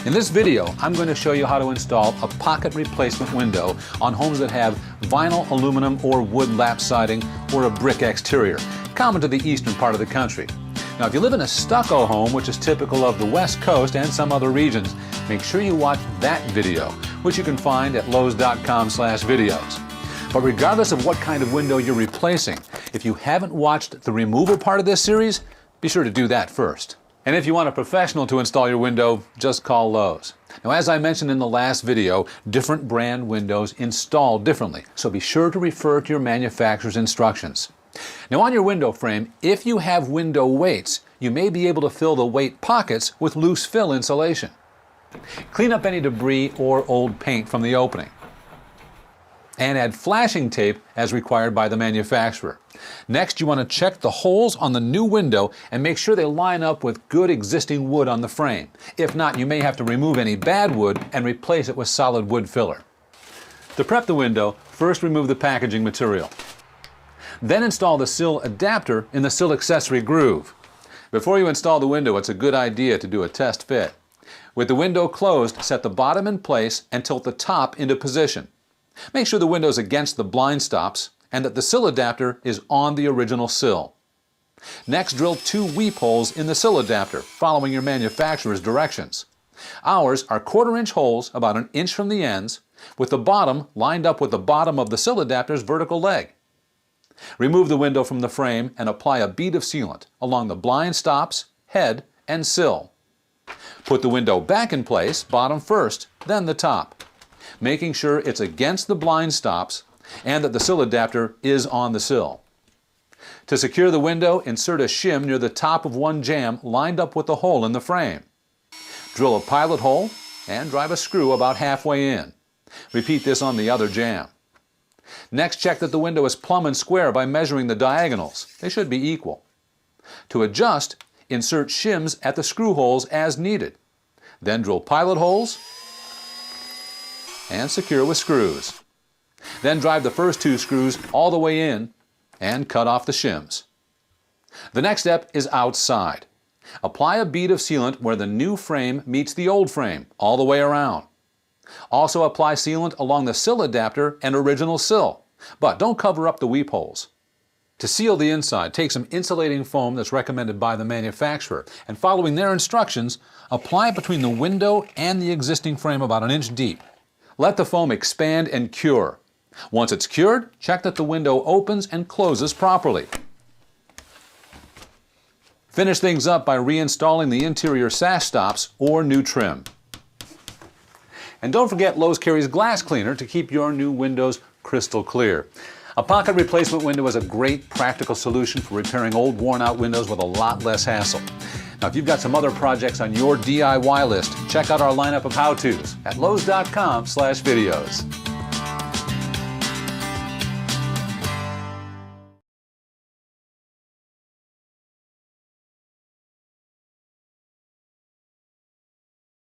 In this video, I'm going to show you how to install a pocket replacement window on homes that have vinyl, aluminum, or wood lap siding or a brick exterior, common to the eastern part of the country. Now, if you live in a stucco home, which is typical of the West Coast and some other regions, make sure you watch that video, which you can find at lowes.com/videos. But regardless of what kind of window you're replacing, if you haven't watched the removal part of this series, be sure to do that first. And if you want a professional to install your window, just call Lowe's. Now, as I mentioned in the last video, different brand windows install differently, so be sure to refer to your manufacturer's instructions. Now, on your window frame, if you have window weights, you may be able to fill the weight pockets with loose fill insulation. Clean up any debris or old paint from the opening. And add flashing tape as required by the manufacturer. Next, you want to check the holes on the new window and make sure they line up with good existing wood on the frame. If not, you may have to remove any bad wood and replace it with solid wood filler. To prep the window, first remove the packaging material. Then install the sill adapter in the sill accessory groove. Before you install the window, it's a good idea to do a test fit. With the window closed, set the bottom in place and tilt the top into position. Make sure the window is against the blind stops and that the sill adapter is on the original sill. Next, drill 2 weep holes in the sill adapter, following your manufacturer's directions. Ours are 1/4-inch holes about 1 inch from the ends, with the bottom lined up with the bottom of the sill adapter's vertical leg. Remove the window from the frame and apply a bead of sealant along the blind stops, head, and sill. Put the window back in place, bottom first, then the top, making sure it's against the blind stops and that the sill adapter is on the sill. To secure the window, insert a shim near the top of one jamb lined up with the hole in the frame. Drill a pilot hole and drive a screw about halfway in. Repeat this on the other jamb. Next, check that the window is plumb and square by measuring the diagonals. They should be equal. To adjust, insert shims at the screw holes as needed. Then drill pilot holes and secure with screws. Then drive the first 2 screws all the way in and cut off the shims. The next step is outside. Apply a bead of sealant where the new frame meets the old frame, all the way around. Also apply sealant along the sill adapter and original sill, but don't cover up the weep holes. To seal the inside, take some insulating foam that's recommended by the manufacturer, and following their instructions, apply it between the window and the existing frame about 1 inch deep. Let the foam expand and cure. Once it's cured, check that the window opens and closes properly. Finish things up by reinstalling the interior sash stops or new trim. And don't forget, Lowe's carries glass cleaner to keep your new windows crystal clear. A pocket replacement window is a great practical solution for repairing old worn-out windows with a lot less hassle. Now, if you've got some other projects on your DIY list, check out our lineup of how-tos at lowes.com/videos.